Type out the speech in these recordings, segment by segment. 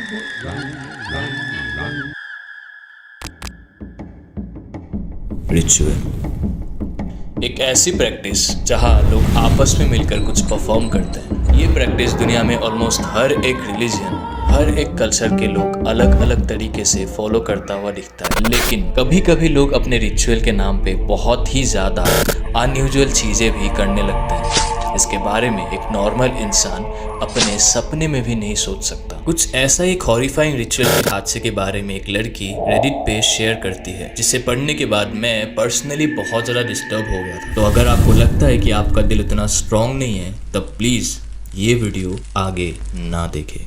Ritual एक ऐसी practice जहां लोग आपस में मिलकर कुछ परफॉर्म करते हैं। ये प्रैक्टिस दुनिया में ऑलमोस्ट हर एक रिलीजन, हर एक कल्चर के लोग अलग अलग तरीके से फॉलो करता हुआ दिखता है। लेकिन कभी कभी लोग अपने रिचुअल के नाम पे बहुत ही ज़्यादा अनयूजुअल चीज़ें भी करने लगते हैं। इसके बारे में एक नॉर्मल इंसान अपने सपने में भी नहीं सोच सकता। कुछ ऐसा एक हॉरिफाइंग रिचुअल के हादसे के बारे में एक लड़की रेडिट पे शेयर करती है, जिसे पढ़ने के बाद मैं पर्सनली बहुत ज़्यादा डिस्टर्ब हो गया था। तो अगर आपको लगता है कि आपका दिल उतना स्ट्रांग नहीं है, तब प्लीज़ ये वीडियो आगे ना देखें।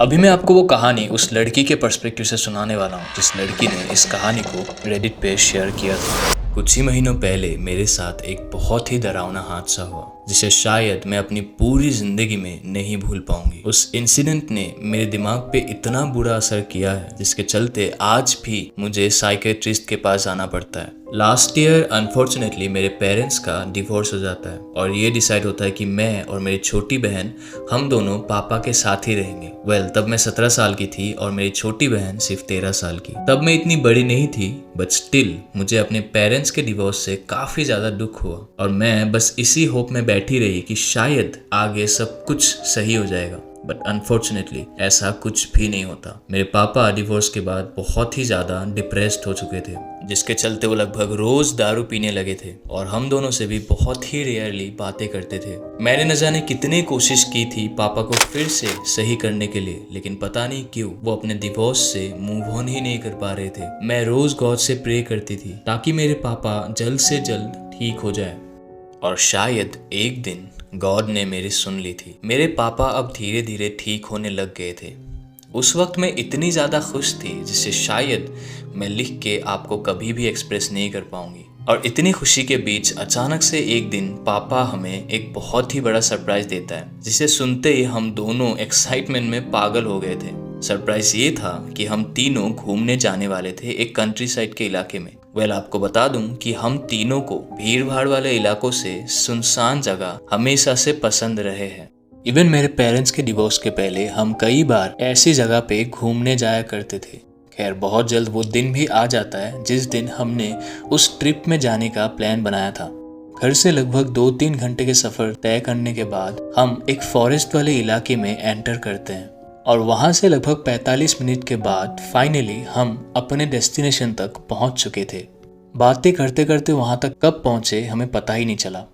अभी मैं आपको वो कहानी उस लड़की के पर्सपेक्टिव से सुनाने वाला हूँ, जिस लड़की ने इस कहानी को रेडिट पे शेयर किया था। कुछ ही महीनों पहले मेरे साथ एक बहुत ही डरावना हादसा हुआ, जिसे शायद मैं अपनी पूरी जिंदगी में नहीं भूल पाऊंगी। उस इंसिडेंट ने मेरे दिमाग पे इतना बुरा असर किया है, जिसके चलते आज भी मुझे साइकेट्रिस्ट के पास जाना पड़ता है। लास्ट ईयर अनफॉर्चुनेटली मेरे पेरेंट्स का डिवोर्स हो जाता है और ये डिसाइड होता है कि मैं और मेरी छोटी बहन हम दोनों पापा के साथ ही रहेंगे। तब मैं 17 साल की थी और मेरी छोटी बहन सिर्फ 13 साल की। तब मैं इतनी बड़ी नहीं थी, बट स्टिल मुझे अपने पेरेंट्स के डिवोर्स से काफी ज्यादा दुख हुआ और मैं बस इसी होप में बैठी रही कि शायद आगे सब कुछ सही हो जाएगा। बट अनफॉर्चुनेटली ऐसा कुछ भी नहीं होता। मेरे पापा डिवोर्स के बाद बहुत ही ज़्यादा डिप्रेस्ड हो चुके थे, जिसके चलते वो लगभग रोज़ दारू पीने लगे थे और हम दोनों से भी बहुत ही रेयरली बातें करते थे। मैंने न जाने कितनी कोशिश की थी पापा को फिर से सही करने के लिए, लेकिन पता नहीं क्यों वो अपने डिवोर्स से मूव ऑन ही नहीं कर पा रहे थे। मैं रोज़ गॉड से प्रे करती थी ताकि मेरे पापा जल्द से जल्द ठीक हो जाए, और शायद एक दिन गॉड ने मेरी सुन ली थी। मेरे पापा अब धीरे धीरे ठीक होने लग गए थे। उस वक्त मैं इतनी ज़्यादा खुश थी जिसे शायद मैं लिख के आपको कभी भी एक्सप्रेस नहीं कर पाऊंगी। और इतनी खुशी के बीच अचानक से एक दिन पापा हमें एक बहुत ही बड़ा सरप्राइज देता है, जिसे सुनते ही हम दोनों एक्साइटमेंट में पागल हो गए थे। सरप्राइज ये था कि हम तीनों घूमने जाने वाले थे एक कंट्री साइड के इलाके में। आपको बता दूं कि हम तीनों को भीड़ भाड़ वाले इलाकों से सुनसान जगह हमेशा से पसंद रहे हैं। इवन मेरे पेरेंट्स के डिवोर्स के पहले हम कई बार ऐसी जगह पे घूमने जाया करते थे। खैर बहुत जल्द वो दिन भी आ जाता है जिस दिन हमने उस ट्रिप में जाने का प्लान बनाया था। घर से लगभग 2-3 घंटे के सफर तय करने के बाद हम एक फॉरेस्ट वाले इलाके में एंटर करते हैं और वहाँ से लगभग 45 मिनट के बाद फाइनली हम अपने डेस्टिनेशन तक पहुँच चुके थे। बातें करते करते वहाँ तक कब पहुँचे हमें पता ही नहीं चला।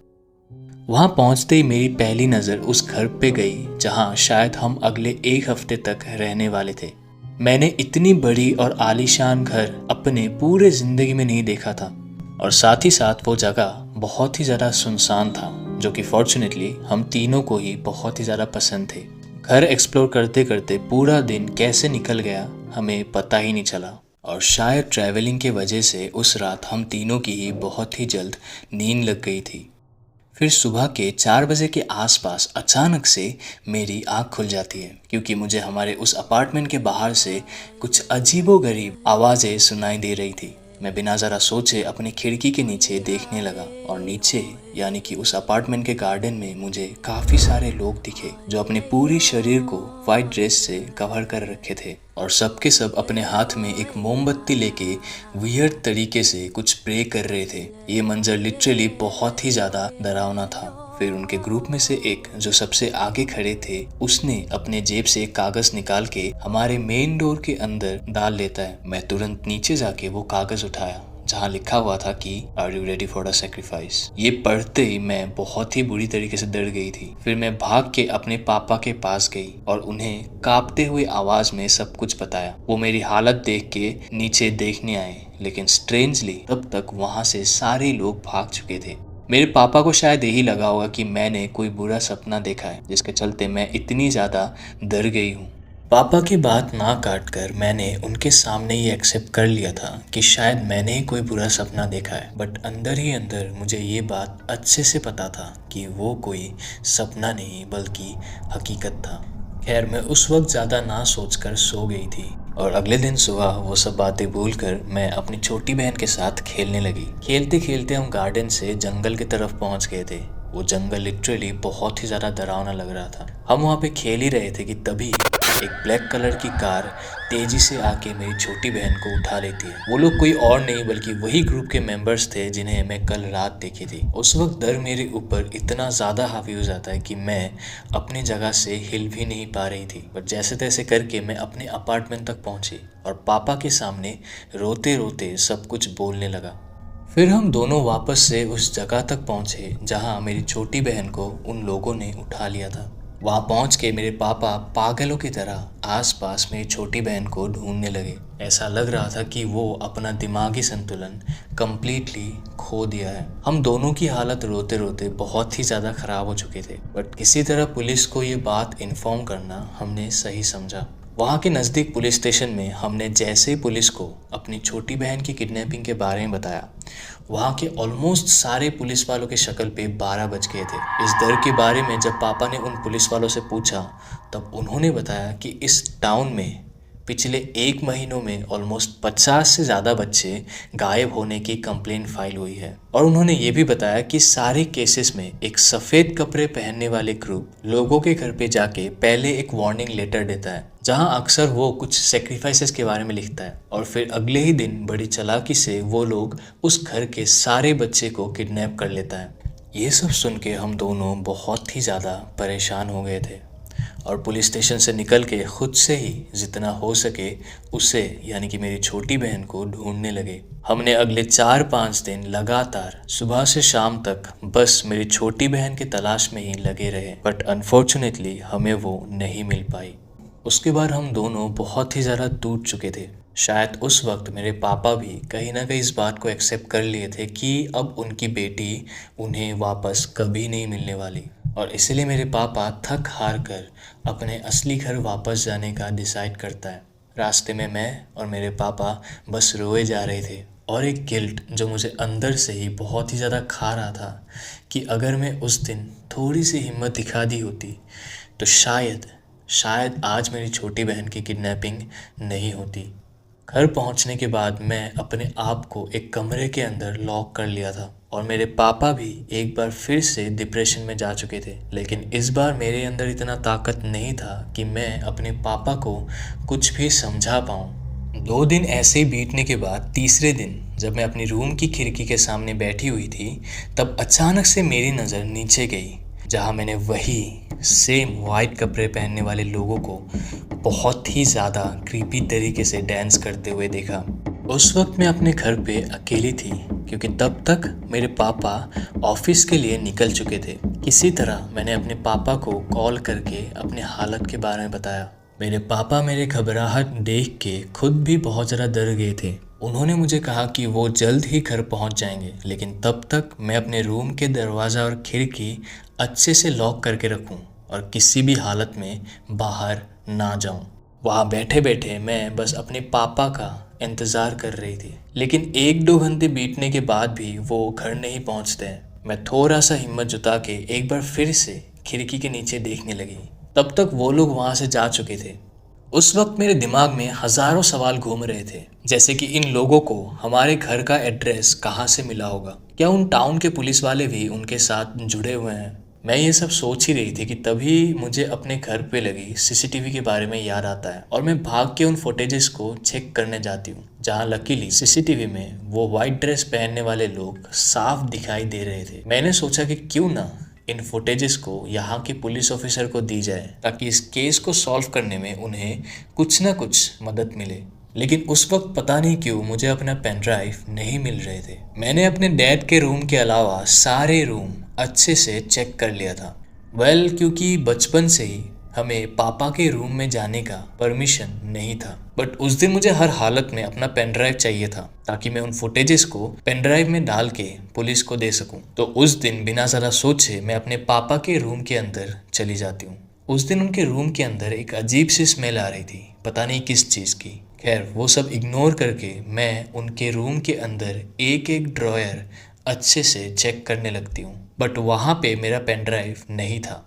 वहाँ पहुँचते ही मेरी पहली नज़र उस घर पे गई जहाँ शायद हम अगले 1 हफ्ते तक रहने वाले थे। मैंने इतनी बड़ी और आलीशान घर अपने पूरे ज़िंदगी में नहीं देखा था, और साथ ही साथ वो जगह बहुत ही ज़्यादा सुनसान था, जो कि फॉर्चुनेटली हम तीनों को ही बहुत ही ज़्यादा पसंद थे। घर एक्सप्लोर करते करते पूरा दिन कैसे निकल गया हमें पता ही नहीं चला, और शायद ट्रैवलिंग के वजह से उस रात हम तीनों की ही बहुत ही जल्द नींद लग गई थी। फिर सुबह के 4 बजे के आसपास अचानक से मेरी आँख खुल जाती है, क्योंकि मुझे हमारे उस अपार्टमेंट के बाहर से कुछ अजीबोगरीब आवाज़ें सुनाई दे रही थी। मैं बिना ज़रा सोचे अपनी खिड़की के नीचे देखने लगा, और नीचे यानी कि उस अपार्टमेंट के गार्डन में मुझे काफ़ी सारे लोग दिखे जो अपने पूरी शरीर को वाइट ड्रेस से कवर कर रखे थे, और सबके सब अपने हाथ में एक मोमबत्ती लेके वियर्ड तरीके से कुछ प्रे कर रहे थे। ये मंजर लिटरली बहुत ही ज़्यादा डरावना था। फिर उनके ग्रुप में से एक जो सबसे आगे खड़े थे, उसने अपने जेब से एक कागज निकाल के हमारे मेन डोर के अंदर डाल लेता है। मैं तुरंत नीचे जाके वो कागज उठाया जहाँ लिखा हुआ था कि are you ready for the sacrifice. ये पढ़ते ही मैं बहुत ही बुरी तरीके से डर गई थी। फिर मैं भाग के अपने पापा के पास गई और उन्हें कांपते हुए आवाज में सब कुछ बताया। वो मेरी हालत देख के नीचे देखने आए, लेकिन स्ट्रेंजली तब तक वहाँ से सारे लोग भाग चुके थे। मेरे पापा को शायद यही लगा होगा कि मैंने कोई बुरा सपना देखा है, जिसके चलते मैं इतनी ज़्यादा डर गई हूँ। पापा की बात ना काट कर मैंने उनके सामने ये एक्सेप्ट कर लिया था कि शायद मैंने ही कोई बुरा सपना देखा है, बट अंदर ही अंदर मुझे ये बात अच्छे से पता था कि वो कोई सपना नहीं बल्कि हकीकत था। खैर मैं उस वक्त ज़्यादा ना सोचकर सो गई थी, और अगले दिन सुबह वो सब बातें भूलकर मैं अपनी छोटी बहन के साथ खेलने लगी। खेलते खेलते हम गार्डन से जंगल की तरफ पहुंच गए थे। वो जंगल लिटरली बहुत ही ज़्यादा डरावना लग रहा था। हम वहाँ पे खेल ही रहे थे कि तभी एक ब्लैक कलर की कार तेजी से आके मेरी छोटी बहन को उठा लेती है। वो लोग कोई और नहीं बल्कि वही ग्रुप के मेंबर्स थे जिन्हें मैं कल रात देखी थी। उस वक्त डर मेरे ऊपर इतना ज़्यादा हावी हो जाता है कि मैं अपनी जगह से हिल भी नहीं पा रही थी। बट जैसे तैसे करके मैं अपने अपार्टमेंट तक पहुंची और पापा के सामने रोते रोते सब कुछ बोलने लगा। फिर हम दोनों वापस से उस जगह तक पहुंचे जहां मेरी छोटी बहन को उन लोगों ने उठा लिया था। वहां पहुंच के मेरे पापा पागलों की तरह आसपास मेरी छोटी बहन को ढूंढने लगे। ऐसा लग रहा था कि वो अपना दिमागी संतुलन कंप्लीटली खो दिया है। हम दोनों की हालत रोते रोते बहुत ही ज़्यादा ख़राब हो चुके थे, बट किसी तरह पुलिस को ये बात इन्फॉर्म करना हमने सही समझा। वहाँ के नज़दीक पुलिस स्टेशन में हमने जैसे ही पुलिस को अपनी छोटी बहन की किडनैपिंग के बारे में बताया, वहाँ के ऑलमोस्ट सारे पुलिस वालों के शक्ल पे 12 बज गए थे। इस डर के बारे में जब पापा ने उन पुलिस वालों से पूछा तब उन्होंने बताया कि इस टाउन में पिछले 1 महीनों में ऑलमोस्ट 50 से ज़्यादा बच्चे गायब होने की कंप्लेंट फाइल हुई है। और उन्होंने ये भी बताया कि सारे केसेस में एक सफ़ेद कपड़े पहनने वाले ग्रुप लोगों के घर पे जाके पहले एक वार्निंग लेटर देता है, जहां अक्सर वो कुछ सेक्रीफाइसेस के बारे में लिखता है और फिर अगले ही दिन बड़ी चालाकी से वो लोग उस घर के सारे बच्चे को किडनैप कर लेता है। ये सब सुन के हम दोनों बहुत ही ज़्यादा परेशान हो गए थे और पुलिस स्टेशन से निकल के खुद से ही जितना हो सके उसे यानी कि मेरी छोटी बहन को ढूंढने लगे। हमने अगले 4-5 दिन लगातार सुबह से शाम तक बस मेरी छोटी बहन की तलाश में ही लगे रहे, बट अनफॉर्चुनेटली हमें वो नहीं मिल पाई। उसके बाद हम दोनों बहुत ही ज़्यादा टूट चुके थे। शायद उस वक्त मेरे पापा भी कहीं ना कहीं इस बात को एक्सेप्ट कर लिए थे कि अब उनकी बेटी उन्हें वापस कभी नहीं मिलने वाली, और इसलिए मेरे पापा थक हार कर अपने असली घर वापस जाने का डिसाइड करता है। रास्ते में मैं और मेरे पापा बस रोए जा रहे थे और एक गिल्ट जो मुझे अंदर से ही बहुत ही ज़्यादा खा रहा था कि अगर मैं उस दिन थोड़ी सी हिम्मत दिखा दी होती तो शायद आज मेरी छोटी बहन की किडनैपिंग नहीं होती। घर पहुंचने के बाद मैं अपने आप को एक कमरे के अंदर लॉक कर लिया था और मेरे पापा भी एक बार फिर से डिप्रेशन में जा चुके थे, लेकिन इस बार मेरे अंदर इतना ताकत नहीं था कि मैं अपने पापा को कुछ भी समझा पाऊँ। 2 दिन ऐसे ही बीतने के बाद तीसरे दिन जब मैं अपनी रूम की खिड़की के सामने बैठी हुई थी तब अचानक से मेरी नज़र नीचे गई, जहाँ मैंने वही सेम वाइट कपड़े पहनने वाले लोगों को बहुत ही ज़्यादा क्रीपी तरीके से डांस करते हुए देखा। उस वक्त मैं अपने घर पे अकेली थी क्योंकि तब तक मेरे पापा ऑफिस के लिए निकल चुके थे। किसी तरह मैंने अपने पापा को कॉल करके अपने हालत के बारे में बताया। मेरे पापा मेरे घबराहट देख के खुद भी बहुत ज़्यादा डर गए थे। उन्होंने मुझे कहा कि वो जल्द ही घर पहुंच जाएंगे, लेकिन तब तक मैं अपने रूम के दरवाज़ा और खिड़की अच्छे से लॉक करके रखूं और किसी भी हालत में बाहर ना जाऊं। वहाँ बैठे बैठे मैं बस अपने पापा का इंतज़ार कर रही थी, लेकिन 1-2 घंटे बीतने के बाद भी वो घर नहीं पहुँचते हैं। मैं थोड़ा सा हिम्मत जुटा के एक बार फिर से खिड़की के नीचे देखने लगी। तब तक वो लोग वहाँ से जा चुके थे। उस वक्त मेरे दिमाग में हज़ारों सवाल घूम रहे थे, जैसे कि इन लोगों को हमारे घर का एड्रेस कहाँ से मिला होगा, क्या उन टाउन के पुलिस वाले भी उनके साथ जुड़े हुए हैं। मैं ये सब सोच ही रही थी कि तभी मुझे अपने घर पे लगी सीसीटीवी के बारे में याद आता है और मैं भाग के उन फुटेजेस को चेक करने जाती हूँ, जहाँ लकीली सीसीटीवी में वो वाइट ड्रेस पहनने वाले लोग साफ दिखाई दे रहे थे। मैंने सोचा कि क्यों ना इन फुटेजेस को यहाँ के पुलिस ऑफिसर को दी जाए ताकि इस केस को सॉल्व करने में उन्हें कुछ ना कुछ मदद मिले। लेकिन उस वक्त पता नहीं क्यों मुझे अपना पेन ड्राइव नहीं मिल रहे थे। मैंने अपने डैड के रूम के अलावा सारे रूम अच्छे से चेक कर लिया था। क्योंकि बचपन से ही हमें पापा के रूम में जाने का परमिशन नहीं था, बट उस दिन मुझे हर हालत में अपना पेन ड्राइव चाहिए था ताकि मैं उन फुटेजेस को पेन ड्राइव में डाल के पुलिस को दे सकूं। तो उस दिन बिना ज़रा सोचे मैं अपने पापा के रूम के अंदर चली जाती हूँ। उस दिन उनके रूम के अंदर एक अजीब सी स्मेल आ रही थी, पता नहीं किस चीज़ की। खैर वो सब इग्नोर करके मैं उनके रूम के अंदर एक एक ड्रॉयर अच्छे से चेक करने लगती हूँ, बट वहाँ पे मेरा पेन ड्राइव नहीं था।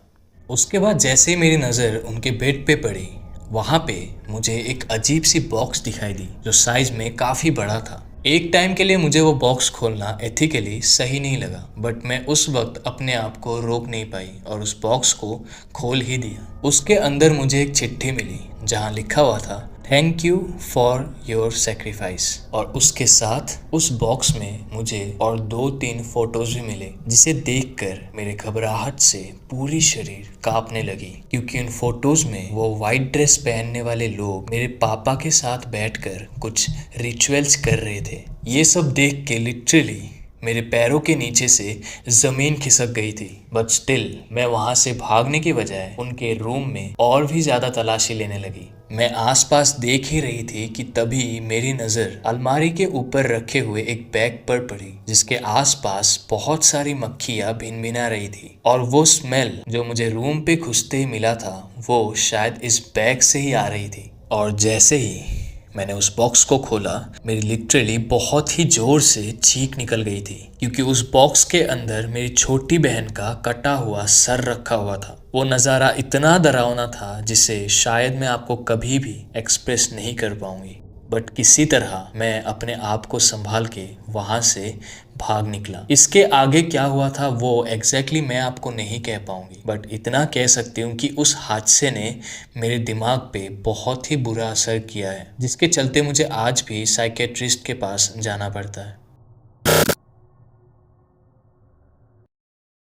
उसके बाद जैसे ही मेरी नज़र उनके बेड पे पड़ी, वहाँ पे मुझे एक अजीब सी बॉक्स दिखाई दी जो साइज में काफ़ी बड़ा था। एक टाइम के लिए मुझे वो बॉक्स खोलना एथिकली सही नहीं लगा, बट मैं उस वक्त अपने आप को रोक नहीं पाई और उस बॉक्स को खोल ही दिया। उसके अंदर मुझे एक चिट्ठी मिली जहाँ लिखा हुआ था, thank you for your sacrifice. और उसके साथ उस बॉक्स में मुझे और 2-3 फोटोज भी मिले, जिसे देखकर मेरे घबराहट से पूरी शरीर कांपने लगी, क्योंकि उन फोटोज में वो वाइट ड्रेस पहनने वाले लोग मेरे पापा के साथ बैठकर कुछ रिचुअल्स कर रहे थे। ये सब देख के लिटरली मेरे पैरों के नीचे से जमीन खिसक गई थी, बट स्टिल मैं वहां से भागने की बजाय उनके रूम में और भी ज्यादा तलाशी लेने लगी। मैं आसपास देख ही रही थी कि तभी मेरी नज़र अलमारी के ऊपर रखे हुए एक बैग पर पड़ी, जिसके आसपास बहुत सारी मक्खियां भिनभिना रही थी। और वो स्मेल जो मुझे रूम पे घुसते ही मिला था, वो शायद इस बैग से ही आ रही थी। और जैसे ही मैंने उस बॉक्स को खोला, मेरी लिटरली बहुत ही जोर से चीख निकल गई थी, क्योंकि उस बॉक्स के अंदर मेरी छोटी बहन का कटा हुआ सर रखा हुआ था। वो नज़ारा इतना डरावना था जिसे शायद मैं आपको कभी भी एक्सप्रेस नहीं कर पाऊंगी, बट किसी तरह मैं अपने आप को संभाल के वहाँ से भाग निकला। इसके आगे क्या हुआ था वो एग्जैक्टली मैं आपको नहीं कह पाऊंगी, बट इतना कह सकती हूँ कि उस हादसे ने मेरे दिमाग पे बहुत ही बुरा असर किया है, जिसके चलते मुझे आज भी साइकेट्रिस्ट के पास जाना पड़ता है।